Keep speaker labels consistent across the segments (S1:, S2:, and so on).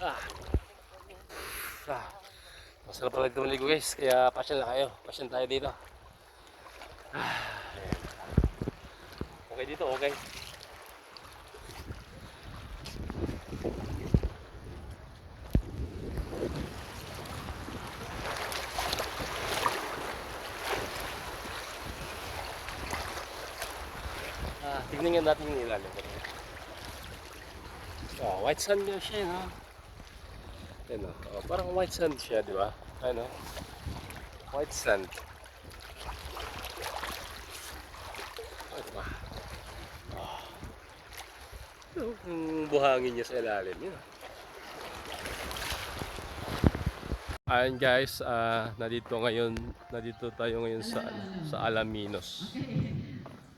S1: Ah, ah. Masarap pala dito maligo guys, kaya pasyal na kayo. Pasyal tayo dito. Ayan. Okay dito, okay. Tignan nga natin yung ilalim. White sand nga siya, no? Ayan, parang white sand siya, di ba? Ano? White sand. Ano ba? Yung buhangin niya sa ilalim, yun. Ayan guys, nandito tayo ngayon sa Alaminos.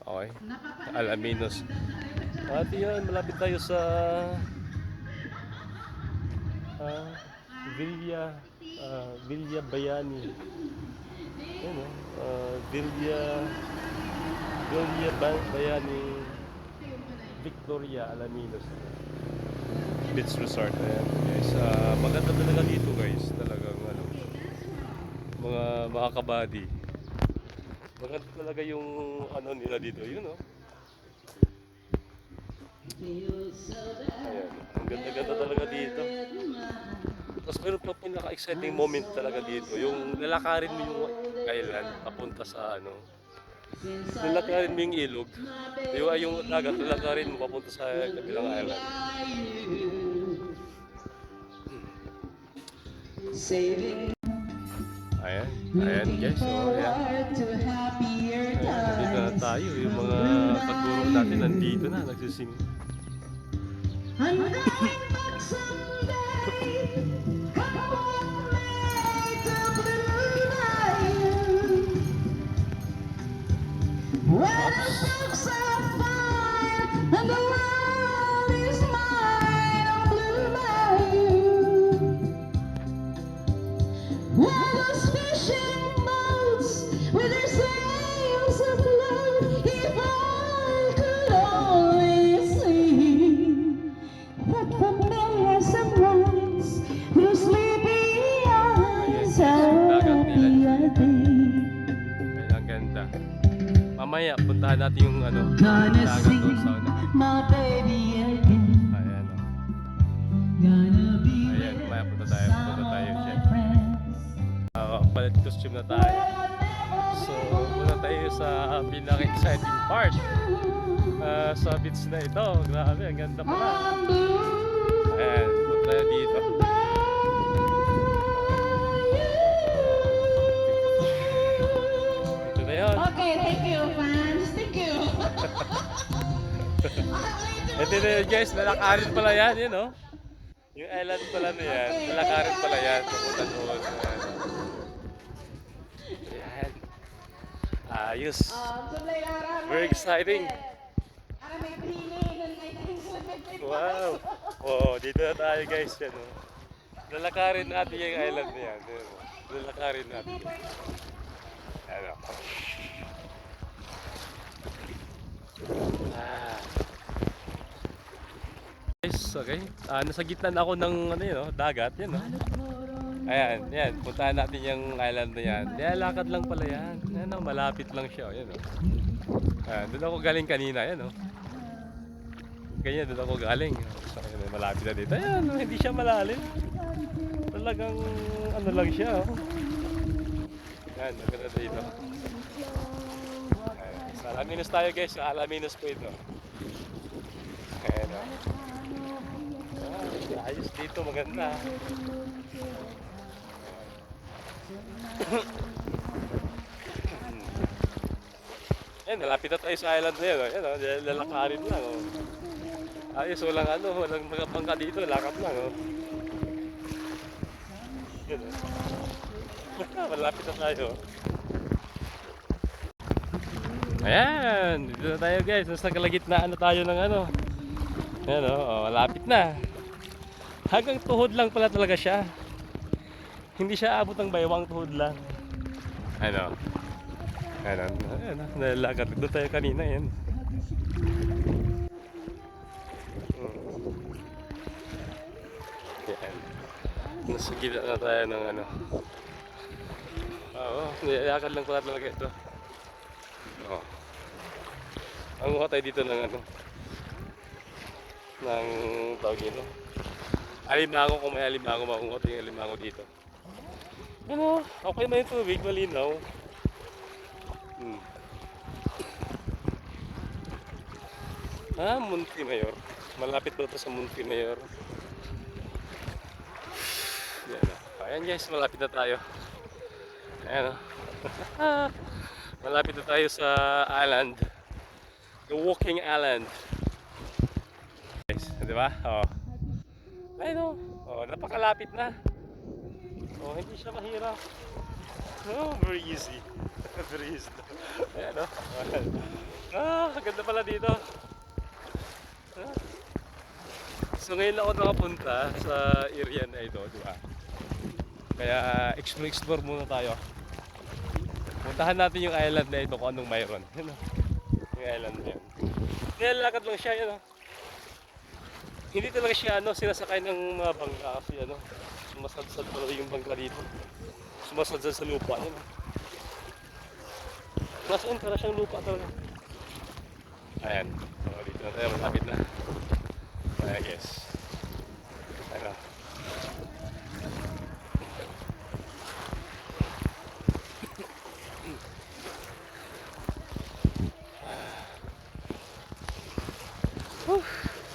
S1: Okay? Alaminos. At yun, malapit tayo sa Villa Bayani. Ayan, Bayani Victoria Alaminos Beach Resort. Ayan guys, maganda talaga dito guys, talagang mga kabady, maganda talaga yung nila dito, yun ayan, ang ganda-ganda talaga dito. Tapos meron pa pinaka-exciting moment talaga dito, yung lalakarin mo yung island papunta sa lalakarin mo yung ilog, yung dagat, lalakarin mo papunta sa kabilang island. Ayan guys, so ayan. Dito na tayo, yung mga kaguro natin nandito na, nagsising. Mamaya puntahan natin yung dagat doon sa ayan ayan, mamaya punta tayo syempre. Palit costume na tayo, so punta tayo sa pinaka-exciting part sa beach na ito. Grabe, ang ganda pala. Ayan, punta tayo dito.
S2: Okay, thank you, fans. Thank you.
S1: Ito na yun guys, lalakarin pala yan, yun yung island pala na yan, lalakarin pala yan, papunta doon. Ayan. Ayos. Very exciting. Wow. Dito na tayo guys, yan lalakarin natin yung island na yan, lalakarin natin. Ayan. Guys, okay. Nasa gitna na ako ng dagat, yan Ayan, yan. Puntahan natin yung island na yan. Lakad lang pala yan. Yan malapit lang siya, yan Ayan, doon ako galing kanina, yan Ganyan, doon ako galing. So, yan, malapit na dito. Ayan, hindi siya malalim. Talagang lang siya, Ayan, maganda dito. Sa Alaminos tayo guys, sa Alaminos po ito. Ayan ayos dito, maganda. Ayan, nalapit na tayo sa island na yan. Ayan lalakarin lang ayos, walang mga bangka dito, lakad lang Ayan malapit na tayo. Ayan, dito na tayo guys. Nasa kalagitnaan na tayo ng Ayan malapit na. Hanggang tuhod lang pala talaga siya. Hindi siya abot ng baywang, tuhod lang. Ayan, nalakad. Doon tayo kanina yan. Ayan. Sa gitna na tayo ng ano. Oo, nilakad lang pala talaga ito. Oo. Ang mukha tayo dito ng ano, ng tawag dito. Alimango, kung may alimango, makungot yung alimango dito. Ano, okay na yung tubig, malinaw. Hmm. Ah, Monte Mayor. Malapit po ito sa Monte Mayor. Yan o. Ayan guys, malapit na tayo. Ayan o. Malapit na tayo sa island. The Walking Island. Guys, di ba? Oh. Ayun o. Oh, napakalapit na. Oh, hindi siya mahirap. Oh, very easy. Very easy. Ayan o. Ganda pala dito. So ngayon ako nakapunta sa area na ito, di ba? Kaya explore muna tayo. Puntahan natin yung island na ito kung anong mayroon. Yun o. Yung island na yun. Nilalakad lang siya, yun o. Hindi talaga siya sinasakay ng mga bangka kasi sumasadsad talaga yung bangka dito. Sumasadsad sa lupa, yun o. Nasaan para siyang lupa talaga. Ayan. So, dito na tayo, malapit na. Ayan guys. Ano.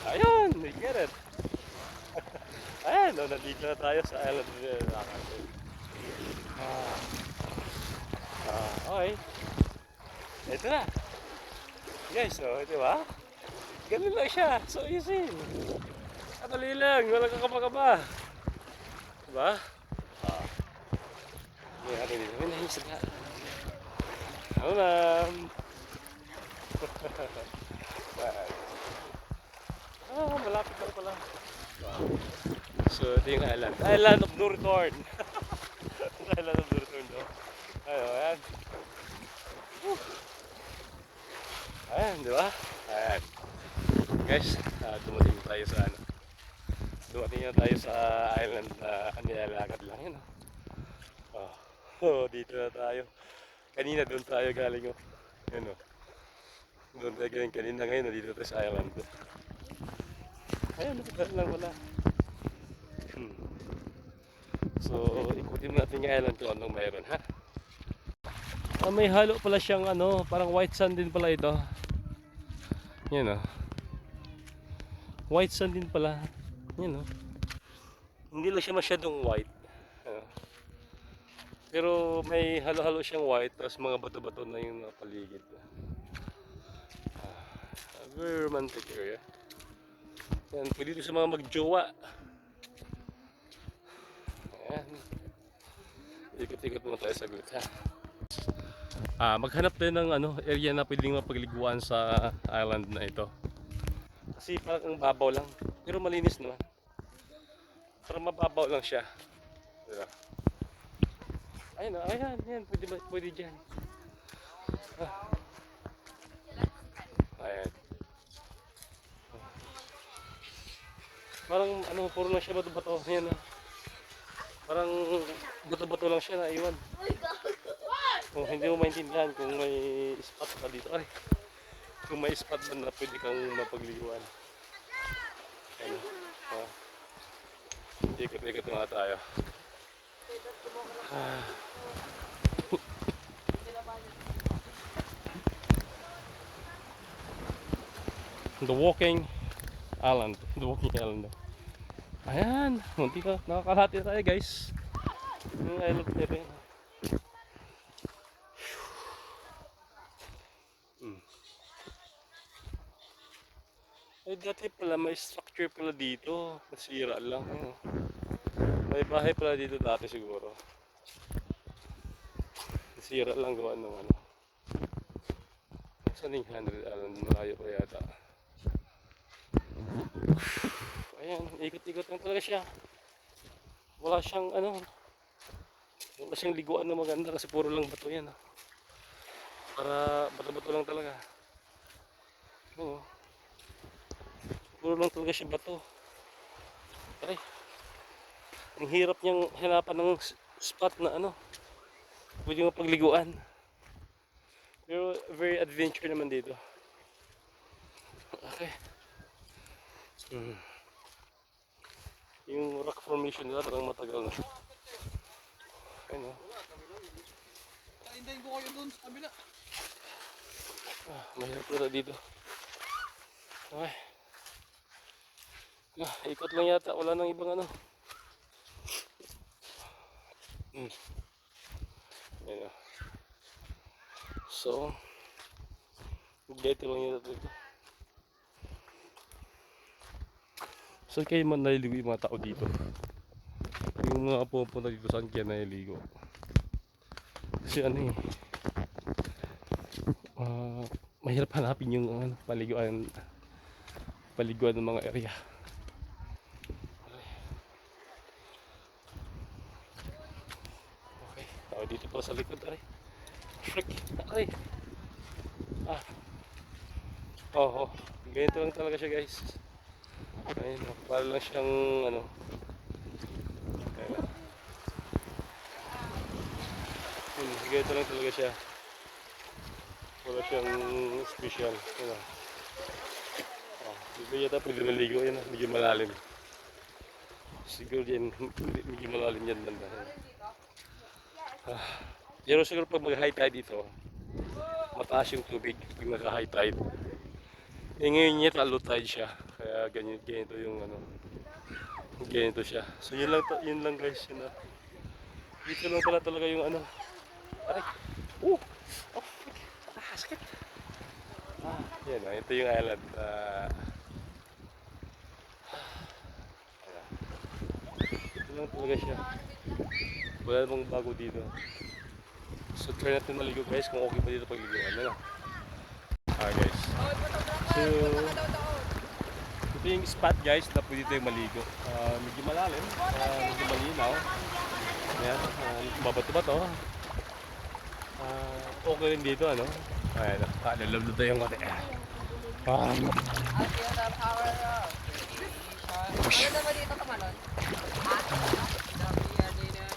S1: Ayun, we get it. Ayan, nandito na tayo sa island na okay. Ito na. Guys, so, di ba? Ganun lang siya. So easy. Kadali lang. Walang kakaba-kaba. Diba? Hindi natin dito. May nahis na. Ano lang. Malapit lang pala. So, ito yung island. Island of no return. Island of no return do. Ayun, ayan. Ayan, di ba? Ayan. Guys, dumating tayo sa ano. Dumating na tayo sa island na nilalakad lang yun. Dito na tayo. Kanina doon tayo galing oh. Yun oh. Doon tayo galing kanina, ngayon dito tayo sa island. Ayun, nakita lang wala. So, ikutin natin yung island kung anong mayroon, ha? May halo pala siyang parang white sand din pala ito. Yan oh. White sand din pala. Yan oh. Hindi lang siya masyadong white. Pero may halo-halo siyang white, tapos mga bato-bato na yung paligid. Very romantic area. Yan, pwede ito sa mga magjowa. Ayan. Ikot-ikot muna tayo sa glit, ha. Maghanap tayo ng area na pwedeng mapagliguan sa island na ito. Kasi parang babaw lang, pero malinis naman. Parang mababaw lang siya. Diba? Ayun, ayan, pwede dyan. Ayan. Parang puro lang siya bato-bato. Ayan na. Parang bato-bato lang siya na iwan. Kung hindi mo maintindihan kung may spot ka dito. Ay, kung may spot ba na pwede kang mapagliguan. Ayan. Ikot-ikot mga tayo. The Walking Island. The Walking Island. Ayan, munti ka. Nakakalahati na tayo guys. Yung island nito yun. Ay, dati pala may structure pala dito. Nasira lang. May bahay pala dito dati siguro. Nasira lang gawa ng Saan yung 100 Island? Malayo pa yata. Ayan, ikot-ikot lang talaga siya. Wala siyang wala siyang liguan na maganda kasi puro lang bato yan. Para bato-bato lang talaga. Puro lang talaga siya bato. Ay. Ang hirap niyang hanapan ng spot na ano, pwede mo pagliguan. Pero very adventure naman dito. Okay. Yung rock formation nila parang matagal na. Ayun o.
S3: Hintayin ko kayo doon sa kabila.
S1: Mahirap na dito. Okay. Ikot lang yata. Wala nang ibang ano. Ayun o. So, dito lang yata dito. Saan kayo man naliligo yung mga tao dito? Yung mga pupunta dito saan kaya naliligo? Kasi ano eh, mahirap hanapin yung paliguan ng mga area. Okay, tao dito pa sa likod. Frick, aray. Oh, ganito lang talaga siya guys. Ayun, para lang siyang ano. Ganito lang talaga siya. Wala siyang special. Ayun. Dito yata pwede maligo. Ayun, medyo malalim. Siguro yan, medyo malalim yan banda. Pero siguro pag mag-high tide dito, mataas yung tubig pag naka-high tide. Ngayon niya low tide siya. Kaya ganito yung ano. Ganito siya. So yun lang guys, yun na. Dito lang pala talaga yung ano. Aray. Oh, sakit. Yan na, ito yung island. Ito lang talaga siya. Wala namang bago dito. So try natin maligo guys kung okay pa dito pagliguan. Ano? Guys. So, ito yung spot guys na pwede tayong maligo. Medyo malalim, medyo malinaw. Ayan, babato-bato. Okay rin dito ano. Ayan, lalablo tayong kote.
S4: Maganda ba dito kamalon?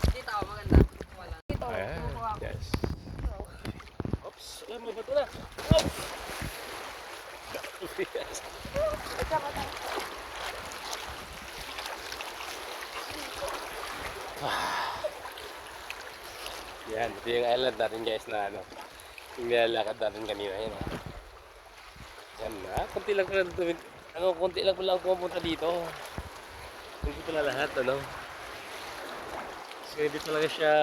S4: Dito, maganda. Wala. Dito,
S1: Ayan,
S4: kumukuha ako.
S1: yes. Oops, may bato na. Oops! Yes. Yan, ito yung island natin guys na ano, yung nilalakad natin kanina. Yan, yan na, konti lang pala konti lang pala ang pumunta dito. Hindi pala lahat, ano. So hindi talaga siya,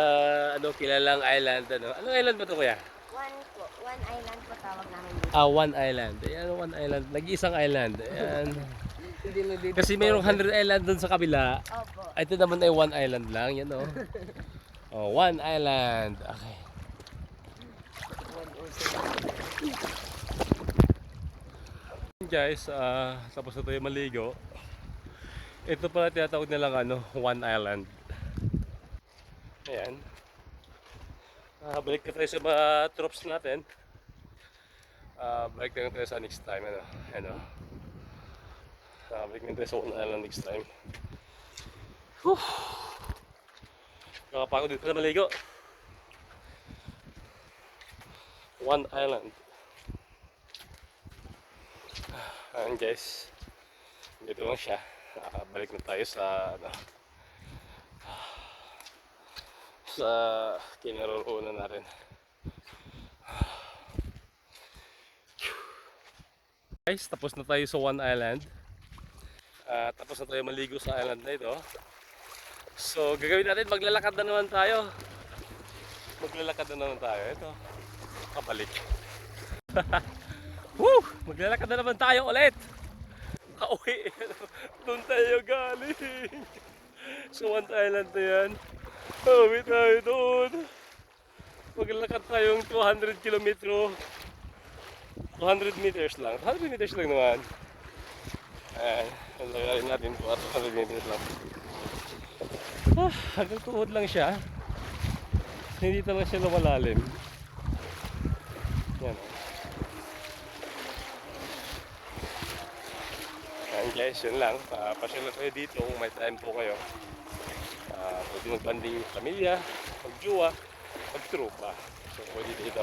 S1: ano, kilalang island, ano. Anong island ba ito kuya?
S4: One island po tawag namin dito.
S1: One island. Ayan, one island. Nag-iisang island. Ayan. Kasi mayroong 100 island dun sa kabila.
S4: Opo.
S1: Ito naman ay one island lang. Yan o. One island. Okay. Guys, tapos na tayo maligo. Ito pala tinatawag nilang ano, one island. Ayan. Balik na tayo sa mga troops natin. Balik na tayo sa next time. Ano. Balik na tayo sa one island next time. Whew. Nakapagod dito na maligo. One island. Ayan guys. Dito lang siya. Balik na tayo sa ano, sa kinaroroonan natin. Guys, tapos na tayo sa one island. Tapos na tayo maligo sa island na ito. So gagawin natin, maglalakad na naman tayo. Ito, kabalik. Woo! Maglalakad na naman tayo ulit. Kauwi. Doon tayo galing. So one island na yan. Uwi tayo doon. Maglalakad tayong 200 kilometro. 200 meters lang. 200 meters lang naman. Ayan. Ang lagayin natin 200 meters lang. Hanggang tuhod lang siya. Hindi talaga siya lumalalim. Yan. Ayan guys, yun lang. Pasyal na kayo dito kung may time po kayo. Pwede magbanding yung pamilya, magjuwa, magtrupa. So pwede dito.